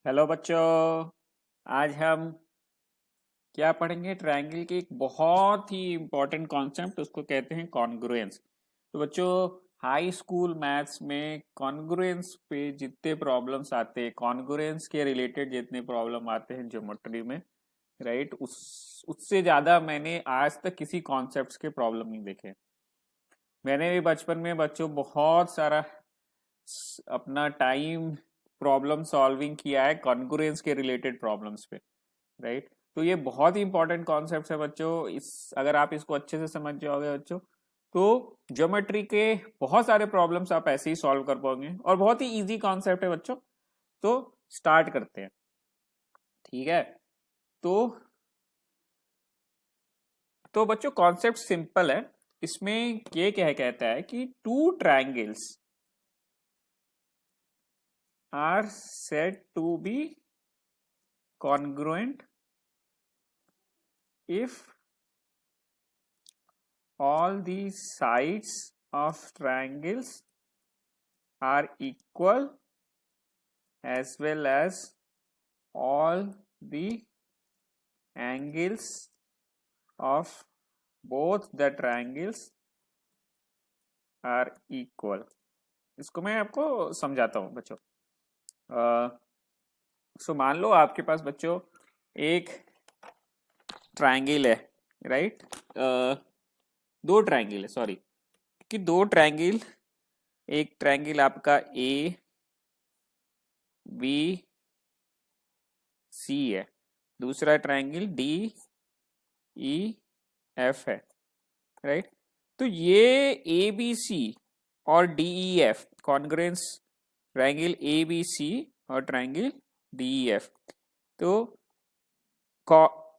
Hello बच्चों। आज हम क्या पढ़ेंगे? ट्रायंगल की एक बहुत ही इम्पोर्टेंट कॉन्सेप्ट, उसको कहते हैं कॉन्ग्रुएंस। तो बच्चों, हाई स्कूल मैथ्स में कॉन्ग्रुएंस पे जितने प्रॉब्लम्स आते हैं, कॉन्ग्रुएंस के रिलेटेड जितने प्रॉब्लम आते हैं ज्योमेट्री में, राइट, उससे ज़्यादा मैंने आज तक किसी कॉन्सेप्ट्स के प्रॉब्लम नहीं देखे। मैंने भी बचपन में बच्चों बहुत सारा अपना टाइम प्रॉब्लम सॉल्विंग किया है कॉन्ग्रुएंस के रिलेटेड प्रॉब्लम्स पे, राइट। तो ये बहुत ही इंपॉर्टेंट कॉन्सेप्ट है बच्चों। इस अगर आप इसको अच्छे से समझ जाओगे बच्चों, तो ज्योमेट्री के बहुत सारे प्रॉब्लम्स आप ऐसे ही सॉल्व कर पाओगे, और बहुत ही इजी कॉन्सेप्ट है बच्चों। तो स्टार्ट करते हैं, ठीक है। तो बच्चों, कॉन्सेप्ट सिंपल है। इसमें ये क्या कहता है कि two triangles are said to be congruent if all the sides of triangles are equal as well as all the angles of both the triangles are equal। इसको मैं आपको समझाता हूँ बच्चों। सो मान लो आपके पास बच्चों एक ट्रायंगल है, राइट। दो ट्रायंगल है, सॉरी, कि दो ट्रायंगल, एक ट्रायंगल आपका ए बी सी है, दूसरा ट्रायंगल डी ई एफ है, राइट। तो ये ए बी सी और D E F congruence triangle A B C और ट्रायंगल डी ई एफ। तो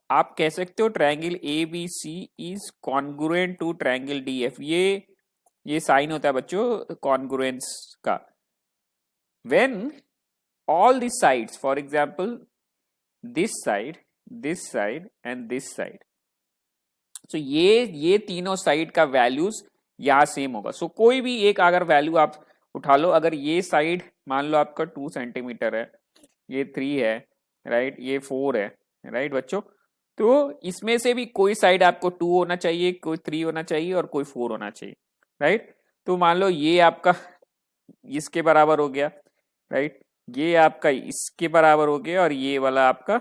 आप कह सकते हो triangle A B C is congruent to triangle D F. ये साइन होता है बच्चों कॉन्ग्रुएंस का। When all the sides, for example this side and this side, so ये तीनों साइड का वैल्यूज यहाँ सेम होगा। सो कोई भी एक अगर वैल्यू आप उठा लो, अगर ये साइड मान लो आपका 2 सेंटीमीटर है, ये 3 है, राइट, ये 4 है, राइट बच्चों। तो इसमें से भी कोई साइड आपको 2 होना चाहिए, कोई 3 होना चाहिए और कोई 4 होना चाहिए, राइट। तो मान लो ये आपका इसके बराबर हो गया, राइट, ये आपका इसके बराबर हो गया और ये वाला आपका।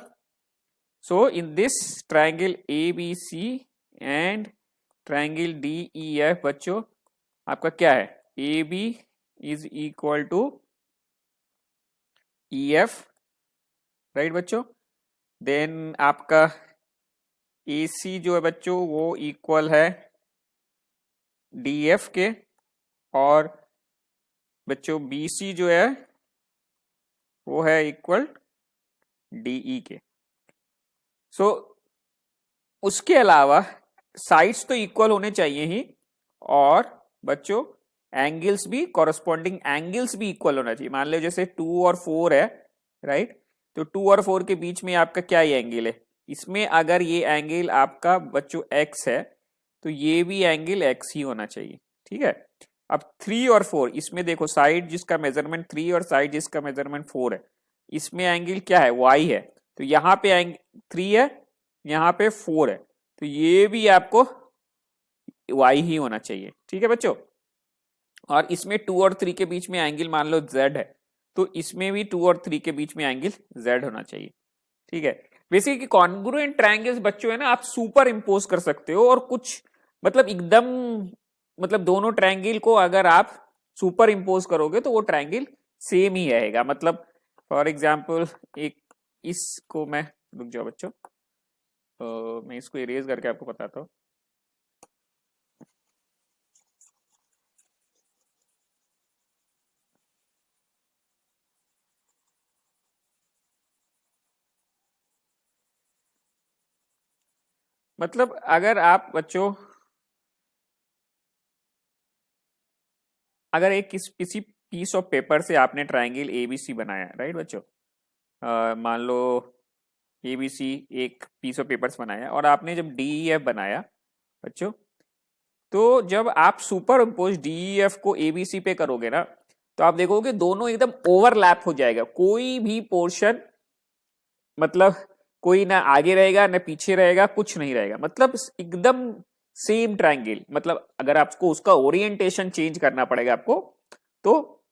So in this triangle A B C and triangle D E F बच्चों, आपका क्या है, A B is equal to E F, right बच्चों। देन आपका ए सी जो है बच्चों वो इक्वल है डी एफ के, और बच्चों बी सी जो है वो है इक्वल डीई के। सो उसके अलावा साइड्स तो इक्वल होने चाहिए ही, और बच्चों एंगल्स भी, कॉरस्पॉन्डिंग एंगल्स भी इक्वल होना चाहिए। मान लो जैसे 2 और 4 है, राइट, तो 2 और 4 के बीच में आपका क्या ये एंगल है, इसमें अगर ये एंगल आपका बच्चों x है तो ये भी एंगल x ही होना चाहिए, ठीक है। अब 3 और 4, इसमें देखो साइड जिसका मेजरमेंट 3 और साइड जिसका मेजरमेंट 4 है, इसमें एंगल क्या है, y है। तो यहाँ पे 3 है, यहाँ पे 4 है, तो ये भी आपको y ही होना चाहिए, ठीक है बच्चों। और इसमें 2 और 3 के बीच में एंगल मान लो z है, तो इसमें भी 2 और 3 के बीच में एंगल z होना चाहिए, ठीक है। बेसिकली कॉन्ग्रुएंट ट्रायंगल्स बच्चों है ना, आप सुपर इंपोज कर सकते हो, और कुछ मतलब एकदम मतलब दोनों ट्रायंगल को अगर आप सुपर इंपोज करोगे तो वो ट्रायंगल सेम ही रहेगा। मतलब फॉर एग्जाम्पल एक इसको मैं, रुक जाओ बच्चों, मैं इसको इरेज करके आपको बताता हूँ। मतलब अगर आप बच्चों, अगर एक किसी पीस ऑफ पेपर से आपने ट्रायंगल एबीसी बनाया, राइट बच्चों, मान लो एबीसी एक पीस ऑफ पेपर से बनाया, और आपने जब डीईएफ बनाया बच्चों, तो जब आप सुपर इम्पोज डीईएफ को एबीसी पे करोगे ना, तो आप देखोगे दोनों एकदम ओवरलैप हो जाएगा, कोई भी पोर्शन मतलब कोई ना आगे रहेगा ना पीछे रहेगा, कुछ नहीं रहेगा, मतलब एकदम सेम ट्रायंगल। मतलब अगर आपको उसका ओरिएंटेशन चेंज करना पड़ेगा आपको, तो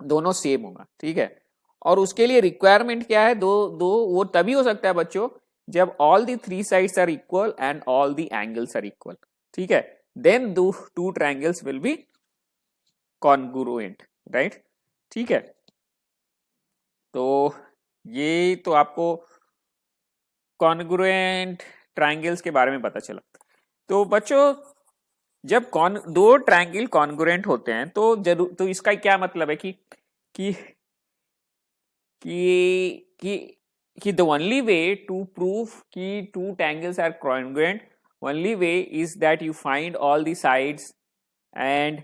दोनों सेम होगा, ठीक है। और उसके लिए रिक्वायरमेंट क्या है, दो दो वो तभी हो सकता है बच्चों जब all the three sides are equal and all the angles are equal, ठीक है। देन दो two triangles will be congruent, right, ठीक है। तो ये तो आपको कॉन्ग्रुएंट ट्रायंगल्स के बारे में पता चला। तो बच्चों जब दो ट्रायंगल कॉन्ग्रुएंट होते हैं तो जरूर, तो इसका क्या मतलब है कि कि the only way to prove कि two triangles are congruent, only way is that you find all the sides and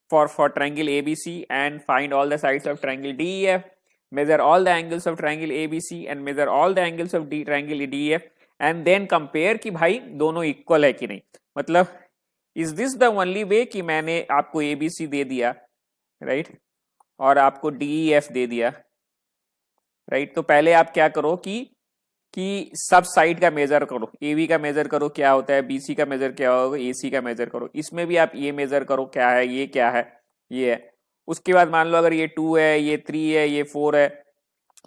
for triangle ABC and find all the sides of triangle DEF, measure all the angles of triangle ABC and measure all the angles of triangle DEF and then compare कि भाई दोनों equal है कि नहीं। मतलब is this the only way कि मैंने आपको ABC दे दिया, राइट, और आपको DEF दे दिया, राइट, तो पहले आप क्या करो कि सब साइड का मेजर करो, एबी का मेजर करो क्या होता है, बीसी का मेजर क्या होगा, एसी का मेजर करो, इसमें भी आप ये मेजर करो क्या है, ये क्या है, ये है। उसके बाद मान लो अगर ये 2 है, ये 3 है, ये 4 है,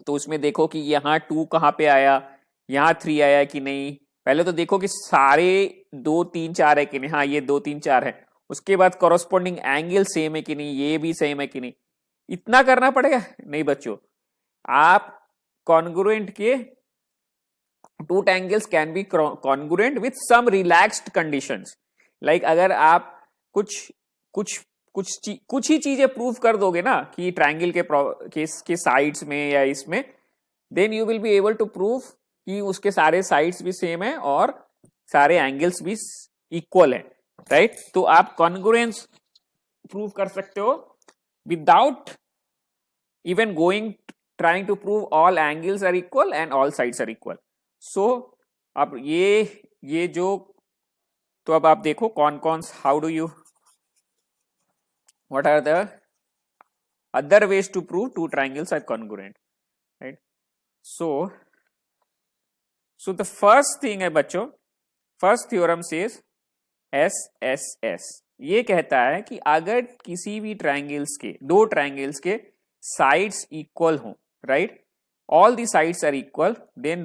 तो उसमें देखो कि यहाँ 2 कहाँ पे आया, यहाँ 3 आया कि नहीं। पहले तो देखो कि सारे 2 3 4 है कि नहीं, हाँ ये 2 3 4 है। उसके बाद कॉरस्पॉन्डिंग एंगल सेम है कि नहीं, ये भी सेम है कि नहीं। इतना करना पड़ेगा नहीं बच्चों, आप कॉन्ग्रुएंट के two triangles can be congruent with some relaxed conditions. Like अगर आप कुछ कुछ कुछ ही चीजें प्रूव कर दोगे ना कि ट्रायंगल के साइड्स में या इसमें, then you will be able to prove कि उसके सारे साइड्स भी सेम है और सारे एंगल्स भी इक्वल है, राइट। तो आप कॉन्ग्रुएंस प्रूव कर सकते हो without even going trying to prove all angles are equal and all sides are equal. So अब ये जो, तो अब आप देखो कौन कौन, how do you, what are the other ways to prove two triangles are congruent, right? So the first thing है बच्चों, first theorem says SSS, ये कहता है कि अगर किसी भी ट्रायंगल्स के, दो ट्रायंगल्स के साइड्स इक्वल हो, right, all the sides are equal, then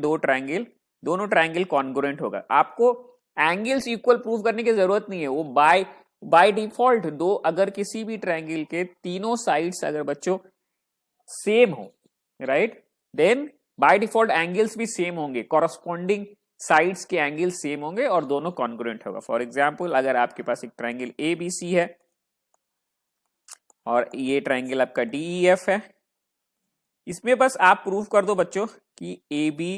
दोनों ट्रायंगल कॉन्ग्रुएंट होगा। आपको एंगल्स इक्वल प्रूव करने की जरूरत नहीं है, वो बाय डिफॉल्ट दो, अगर किसी भी ट्रायंगल के तीनों साइड्स अगर बच्चों सेम हो, right, then by default angles भी सेम होंगे, कॉरस्पॉन्डिंग साइड्स के एंगल सेम होंगे और दोनों कॉन्ग्रुएंट होगा। फॉर एग्जांपल अगर आपके पास एक ट्रायंगल ABC है और ये ट्रायंगल आपका DEF है, इसमें बस आप प्रूव कर दो बच्चों कि AB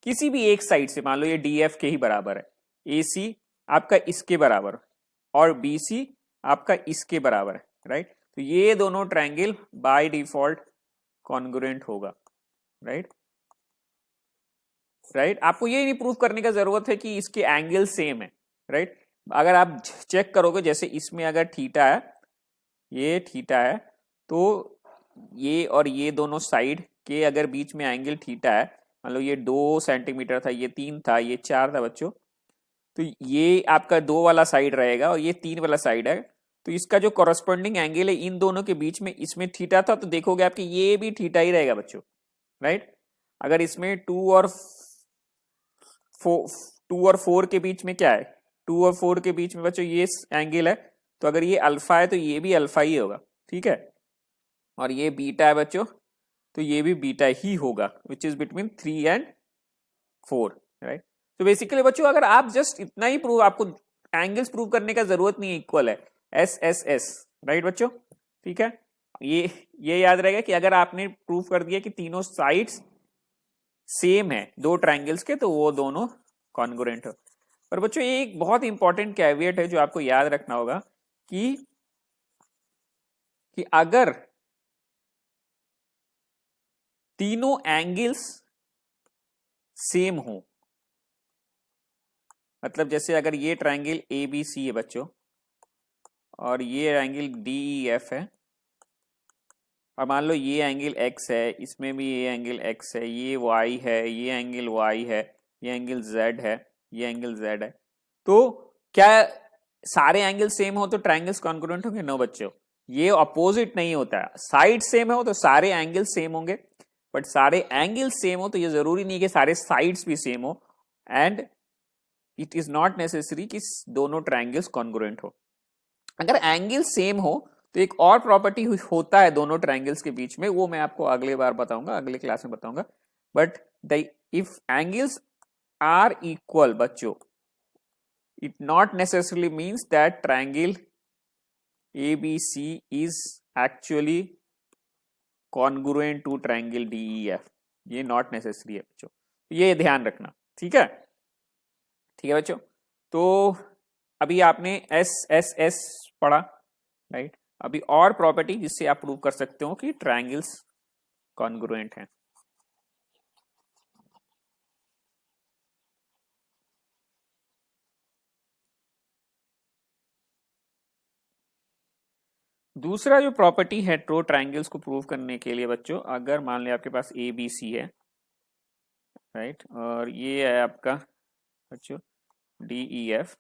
किसी भी एक साइड से, मान लो ये DF के ही बराबर है, AC आपका इसके बराबर और BC आपका इसके बराबर है, राइट। तो ये दोनों ट्रायंगल बाय डिफॉल्ट कॉन्ग्रुएंट होगा, राइट। आपको ये नहीं प्रूव करने का जरूरत है कि इसके एंगल सेम है, राइट। अगर आप चेक करोगे, जैसे इसमें अगर थीटा है, ये थीटा है, तो ये और ये दोनों साइड के अगर बीच में एंगल थीटा है, मान लो ये 2 सेंटीमीटर था, ये 3 था, ये 4 था बच्चों, तो ये आपका 2 वाला साइड रहेगा और ये 3 वाला साइड है, तो इसका जो कॉरस्पॉन्डिंग एंगल है इन दोनों के बीच में, इसमें थीटा था, तो देखोगे आपके ये भी थीटा ही रहेगा बच्चों, राइट। अगर इसमें 2 और 4 के बीच में क्या है, 2 और 4 के बीच में बच्चों ये एंगल है, तो अगर ये अल्फा है तो ये भी अल्फा ही होगा, ठीक है। और ये बीटा है बच्चों, तो ये भी बीटा ही होगा, which is between 3 and 4, right. तो बेसिकली बच्चों अगर आप जस्ट इतना ही प्रूव, आपको एंगल्स प्रूव करने का जरूरत नहीं है, इक्वल है, SSS, राइट बच्चों, ठीक है। ये याद रहेगा कि अगर आपने प्रूव कर दिया कि तीनों साइड्स सेम है दो ट्रायंगल्स के, तो वो दोनों कॉन्ग्रुएंट हो। पर बच्चों ये एक बहुत इंपॉर्टेंट कैविएट है जो आपको याद रखना होगा कि अगर तीनों एंगल्स सेम हो, मतलब जैसे अगर ये ट्रायंगल ABC है बच्चों और ये एंगल DEF है, और मान लो ये एंगल x है, इसमें भी ये एंगल x है, ये y है, ये एंगल y है, ये एंगल z है, ये एंगल z है, तो क्या सारे एंगल सेम हो तो ट्रायंगल्स कॉन्ग्रुएंट होंगे? नो बच्चों, ये अपोजिट नहीं होता है। साइड सेम हो तो सारे एंगल सेम होंगे, बट सारे एंगल सेम हो तो ये जरूरी नहीं कि सारे साइड्स भी सेम हो, and it is not necessary कि दोनों ट्रायंगल्स कॉन्ग्रुएंट हो। अगर एंगल सेम हो तो एक और प्रॉपर्टी होता है दोनों ट्रायंगल्स के बीच में, वो मैं आपको अगले बार बताऊंगा, अगले क्लास में बताऊंगा। But the if angles are equal बच्चों, it not necessarily means that triangle ABC is actually congruent to triangle DEF. ये not necessary है बच्चों, ये ध्यान रखना, ठीक है? ठीक है बच्चों, तो अभी आपने एस एस एस पढ़ा, राइट? अभी और प्रॉपर्टी जिससे आप प्रूव कर सकते हो कि ट्रायंगल्स कॉन्ग्रुएंट हैं। दूसरा जो प्रॉपर्टी है ट्रो ट्रायंगल्स को प्रूव करने के लिए बच्चों, अगर मान लिया आपके पास ए बी सी है, राइट, और ये है आपका बच्चों डी ई एफ,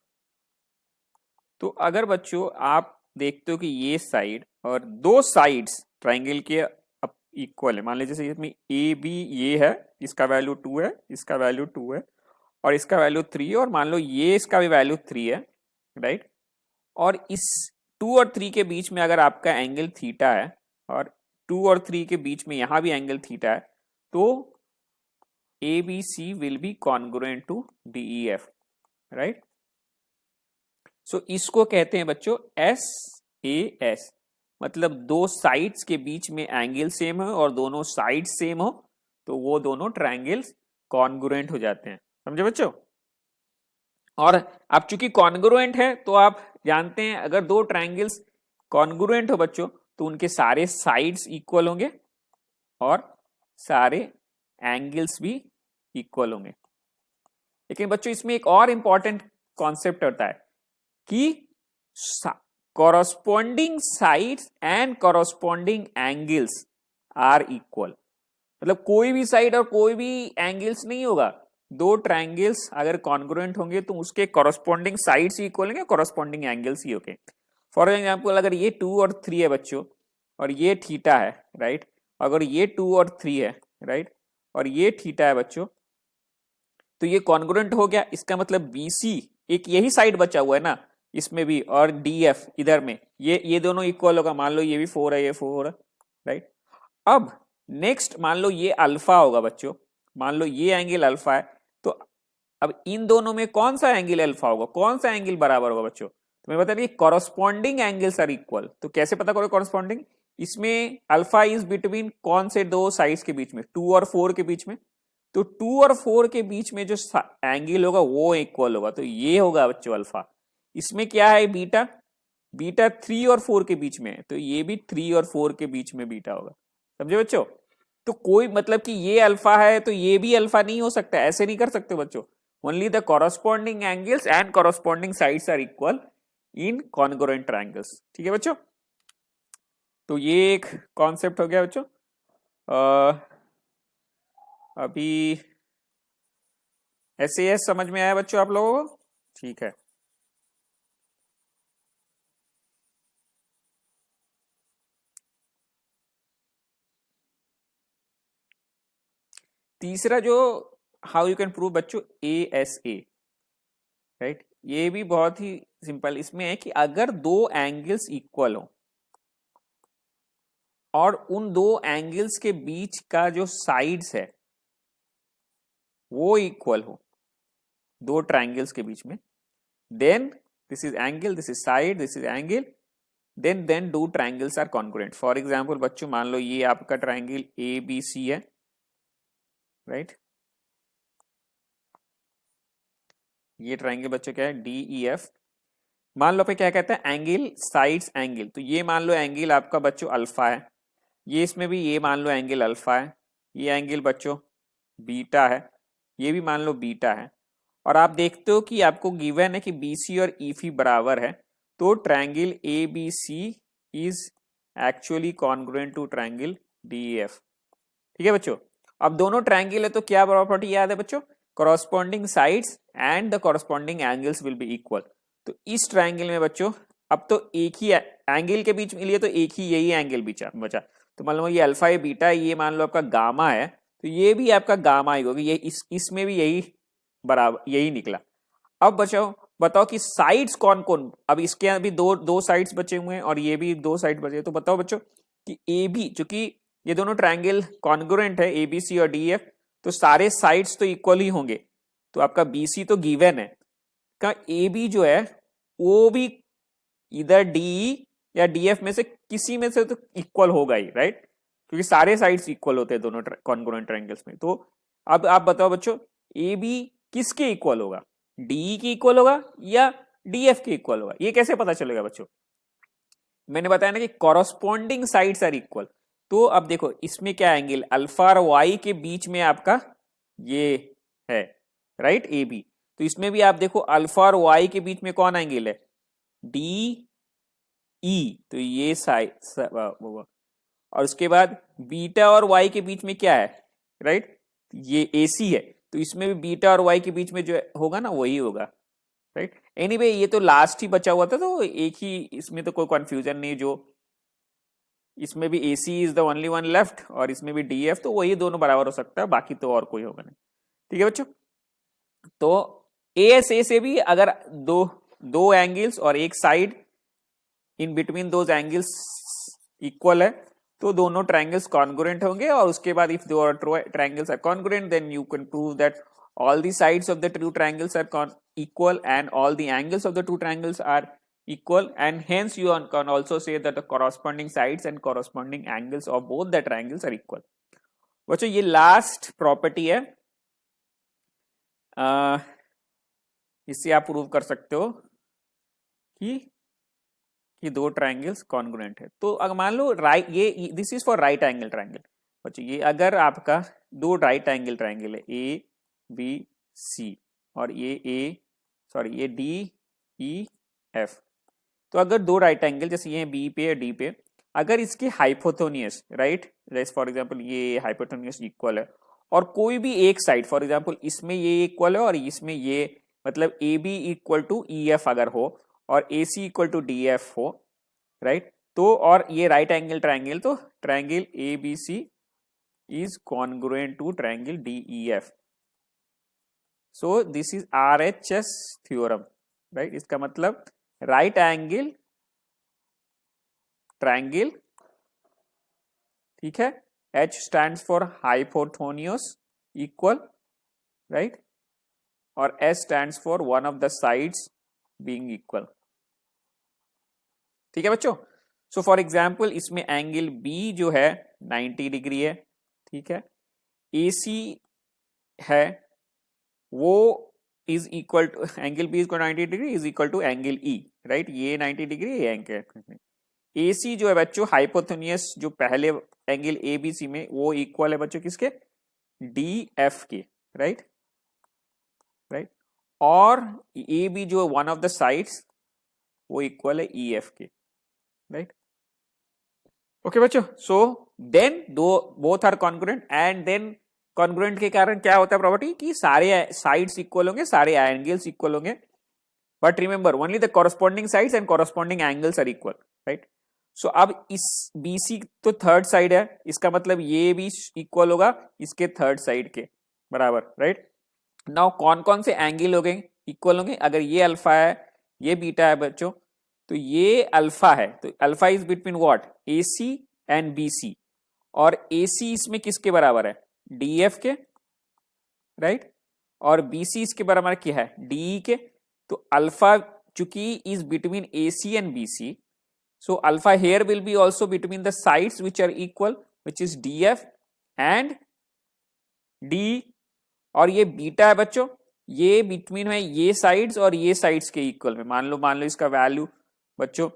तो अगर बच्चों आप देखते हो कि ये साइड और दो साइड्स ट्रायंगल के इक्वल है, मान लीजिए जैसे इसमें ए बी ये है, इसका वैल्यू 2 है, इसका वैल्यू 2 है, और इसका वैल्यू 3 है, और मान लो ये इसका भी वैल्यू 3 है, राइट, और इस 2 और 3 के बीच में अगर आपका एंगल थीटा है, और 2 और 3 के बीच में यहां भी एंगल थीटा है, तो A B C will be congruent to D E F, right? So इसको कहते हैं बच्चों एस ए एस, मतलब दो साइड्स के बीच में एंगल सेम हो और दोनों साइड सेम हो तो वो दोनों ट्रायंगल्स कॉन्ग्रुएंट हो जाते हैं, समझे बच्चों? और अब चूंकि कॉन्ग्रुएंट है तो आप जानते हैं अगर दो ट्रायंगल्स कॉन्ग्रुएंट हो बच्चों तो उनके सारे साइड्स इक्वल होंगे और सारे एंगल्स भी इक्वल होंगे। लेकिन बच्चों इसमें एक और इंपॉर्टेंट कॉन्सेप्ट होता है कि corresponding sides and corresponding angles are equal, मतलब कोई भी साइड और कोई भी एंगल्स नहीं होगा, दो ट्रायंगल्स अगर कॉन्ग्रुएंट होंगे तो उसके कॉरस्पॉन्डिंग साइड्स ही इक्वल होंगे, कॉरस्पॉन्डिंग एंगल्स ही होंगे। फॉर एग्जांपल अगर ये 2 और 3 है बच्चों और ये थीटा है, राइट, अगर ये 2 और 3 है, राइट, और ये थीटा है बच्चों, तो ये कॉन्ग्रुएंट हो गया, इसका मतलब BC एक यही साइड बचा हुआ है ना इसमें भी, और DF इधर में, ये दोनों इक्वल होगा, मान लो ये भी 4 है, ये 4 है, राइट। अब नेक्स्ट मान लो ये अल्फा होगा बच्चों, मान लो ये एंगल अल्फा है, तो अब इन दोनों में कौन सा एंगल अल्फा होगा, कौन सा एंगल बराबर होगा बच्चों? तो मैं बता रही कॉरस्पॉन्डिंग एंगल्स आर इक्वल, तो कैसे पता करोगे कॉरस्पॉन्डिंग? इसमें अल्फा इज बिटवीन कौन से दो साइड्स के बीच में, 2 और 4 के बीच में, तो 2 और 4 के बीच में जो एंगल होगा वो इक्वल होगा, तो ये होगा बच्चों अल्फा। इसमें क्या है बीटा, बीटा 3 और 4 के बीच में है, तो ये भी 3 और 4 के बीच में बीटा होगा, समझे बच्चों? तो कोई मतलब कि ये अल्फा है तो ये भी अल्फा नहीं हो सकता, ऐसे नहीं कर सकते बच्चों। Only the corresponding angles and corresponding sides are equal in congruent triangles, ठीक है बच्चों? तो ये एक कॉन्सेप्ट हो गया बच्चों। अभी ऐसे समझ में आया बच्चों आप लोगों को? ठीक है। तीसरा जो हाउ यू कैन प्रूव बच्चों ASA, राइट, ये भी बहुत ही सिंपल इसमें है कि अगर दो एंगल्स इक्वल हो और उन दो एंगल्स के बीच का जो साइड्स है वो इक्वल हो दो ट्रायंगल्स के बीच में, then this is angle, this is side, this is angle, then दो triangles are congruent. For example बच्चों मान लो ये आपका ट्रायंगल ABC है, राइट, ये ट्रायंगल बच्चों क्या है DEF। मान लो पे क्या कहता है एंगल साइड्स एंगल, तो ये मान लो एंगल आपका बच्चों अल्फा है, ये इसमें भी ये मान लो एंगल अल्फा है, ये एंगल बच्चों बीटा है, ये भी मान लो बीटा है, और आप देखते हो कि आपको गिवन है कि BC और EF बराबर है, तो triangle ABC is actually congruent to triangle DEF। ठीक है बच्चों, अब दोनों ट्रायंगल है तो क्या प्रॉपर्टी याद है बच्चों, corresponding sides and the corresponding angles will be equal. तो इस ट्रायंगल में बच्चों अब तो एक ही एंगल के बीच में लिए तो एक ही यही एंगल बचा। तो मान लो ये अल्फा ये बीटा, ये मान लो आपका गामा है, तो ये भी आपका गामा ही होगा, ये इसमें भी यही बराबर यही निकला। अब बताओ कि साइड्स कौन कौन, अब इसके अभी दो साइड्स बचे हुए हैं और ये भी दो साइड बचे, तो बताओ बच्चों कि ए बी, चूंकि ये दोनों ट्रायंगल कॉन्ग्रुएंट है ABC और DF, तो सारे साइड्स तो इक्वल ही होंगे। तो आपका BC तो गिवन है, का AB जो है वो भी इधर DE या DF में से किसी में से तो इक्वल होगा ही, राइट, क्योंकि सारे साइड्स इक्वल होते हैं दोनों कॉन्ग्रुएंट ट्रायंगल्स में। तो अब आप बताओ बच्चों AB किसके इक्वल होगा, DE के इक्वल होगा या DF के इक्वल होगा, ये कैसे पता चलेगा बच्चों, मैंने बताया ना कि कॉरस्पॉन्डिंग साइड्स आर इक्वल। तो अब देखो इसमें क्या एंगल अल्फा और वाई के बीच में आपका ये है, राइट, AB, तो इसमें भी आप देखो अल्फा और वाई के बीच में कौन एंगल है, DE, तो ये साइड, और उसके बाद बीटा और वाई के बीच में क्या है, राइट, ये AC है, तो इसमें भी बीटा और वाई के बीच में जो होगा ना वही होगा, राइट। एनीवे ये तो लास्ट ही बचा हुआ था, तो एक ही, इसमें तो कोई कंफ्यूजन नहीं, जो इसमें भी AC is the only one left और इसमें भी DF, तो वही दोनों बराबर हो सकता है, बाकी तो और कोई होगा नहीं। ठीक है बच्चों, तो ASA से भी अगर दो एंगल्स और एक side in between those angles equal है तो दोनों ट्रायंगल्स कॉन्ग्रुएंट होंगे, और उसके बाद इफ दो triangles are congruent then you can prove that all the sides of the two triangles are equal and all the angles of the two triangles are equal, and hence you can also say that the corresponding sides and corresponding angles of both the triangles are equal। बच्चों ये last property है, इससे आप prove कर सकते हो कि दो ट्रायंगल्स कॉन्ग्रुएंट है। तो अगर मान लो राइट, ये this is for right angle triangle बच्चों, ये अगर आपका दो राइट एंगल ट्रायंगल है ABC और ये DEF, तो अगर दो राइट एंगल जैसे ये B पे या D पे, अगर इसके हाइपोथेनियस, राइट, जैसे फॉर एग्जांपल ये हाइपोथेनियस इक्वल है और कोई भी एक साइड, फॉर एग्जांपल इसमें ये इक्वल है और इसमें ये, मतलब AB इक्वल टू EF अगर हो और AC इक्वल टू DF हो, राइट, तो और ये राइट एंगल ट्रायंगल, तो triangle ABC is congruent to triangle DEF। So this is RHS theorem, right, इसका मतलब राइट एंगल ट्रायंगल, ठीक है, H stands for hypotenuse equal, right, और S stands for one of the sides being equal। ठीक है बच्चों, so for example इसमें angle B जो है 90 डिग्री है, ठीक है, AC है वो is equal to angle B is 90 degree is equal to angle E, right, ये 90 डिग्री ये एंगल AC जो है बच्चों हाइपोथेनियस जो पहले एंगल ABC में वो इक्वल है बच्चों किसके, DF के, राइट, और AB जो वन ऑफ द साइड्स वो इक्वल है EF के, राइट। ओके बच्चों, so then both are congruent, and then congruent के कारण क्या होता है प्रॉपर्टी कि सारे साइड्स इक्वल होंगे, सारे एंगल्स इक्वल होंगे, but remember only the corresponding sides and corresponding angles are equal, right. So अब इस BC तो थर्ड साइड है, इसका मतलब ये भी इक्वल होगा इसके थर्ड साइड के बराबर, राइट। नाउ कौन कौन से एंगल हो गए इक्वल होंगे, अगर ये अल्फा है ये बीटा है बच्चों, तो ये अल्फा है, तो alpha is between what, AC and BC, और AC इसमें किसके बराबर है, DF के, राइट, और BC इसके बराबर क्या है, DE के। तो अल्फा चूंकि is between AC and BC, so alpha here will be also between the sides which are equal, which is DF and DE, और ये बीटा है बच्चों, ये बिटवीन है ये साइड्स और ये साइड्स के इक्वल में, मान लो इसका वैल्यू बच्चों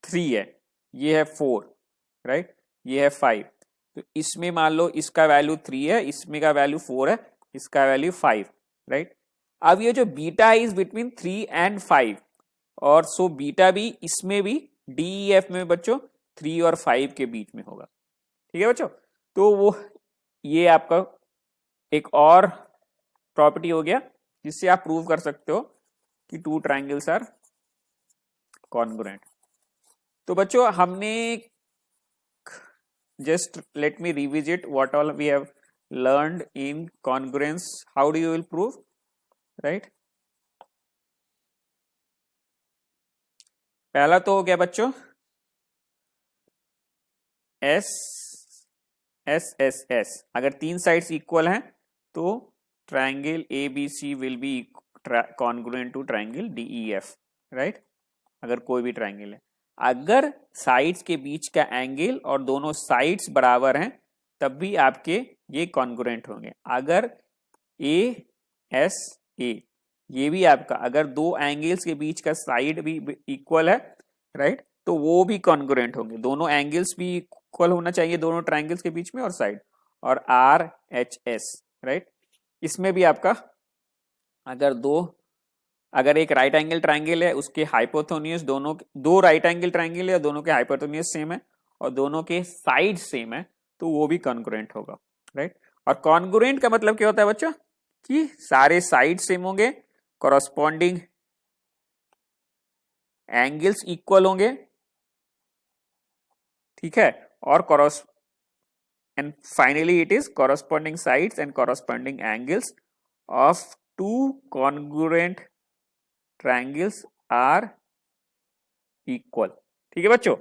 3 है, ये है 4, राइट, ये है 5, तो इसमें मान लो इसका वैल्यू 3 है, इसमें का वैल्यू 4 है, इसका वैल्यू 5, राइट। अब ये जो बीटा इज बिटवीन 3 एंड 5, और सो बीटा भी इसमें भी DEF में बच्चों 3 और 5 के बीच में होगा। ठीक है बच्चों, तो वो ये आपका एक और प्रॉपर्टी हो गया जिससे आप प्रूव कर सकते हो कि टू ट्राइंगल्स आर कॉन्ग्रुएंट। तो बच्चों हमने just let me revisit what all we have learned in congruence. How do you will prove, right? पहला तो हो गया बच्चों एस एस एस एस, अगर तीन साइड्स इक्वल हैं तो triangle A B C will be congruent to triangle DEF, right? अगर कोई भी ट्राइंगल है, अगर साइड्स के बीच का एंगल और दोनों साइड्स बराबर हैं तब भी आपके ये कॉन्ग्रुएंट होंगे। अगर ए एस ए ये भी आपका, अगर दो एंगल्स के बीच का साइड भी इक्वल है, राइट, तो वो भी कॉन्ग्रुएंट होंगे। दोनों एंगल्स भी इक्वल होना चाहिए दोनों ट्राइंगल्स के बीच में और साइड। और RHS, राइट, इसमें भी आपका अगर एक राइट एंगल ट्राइंगल है उसके हाइपोथेन्यूज दोनों, दो राइट एंगल ट्राइंगल है दोनों के हाइपोथेन्यूज सेम है और दोनों के साइड सेम है तो वो भी कॉन्ग्रुएंट होगा, राइट? और कॉन्ग्रुएंट का मतलब क्या होता है बच्चों कि सारे साइड सेम होंगे, कॉरस्पॉन्डिंग एंगल्स इक्वल होंगे, ठीक है, और and finally it is corresponding sides and corresponding angles of two congruent triangles are equal. ठीक है बच्चों।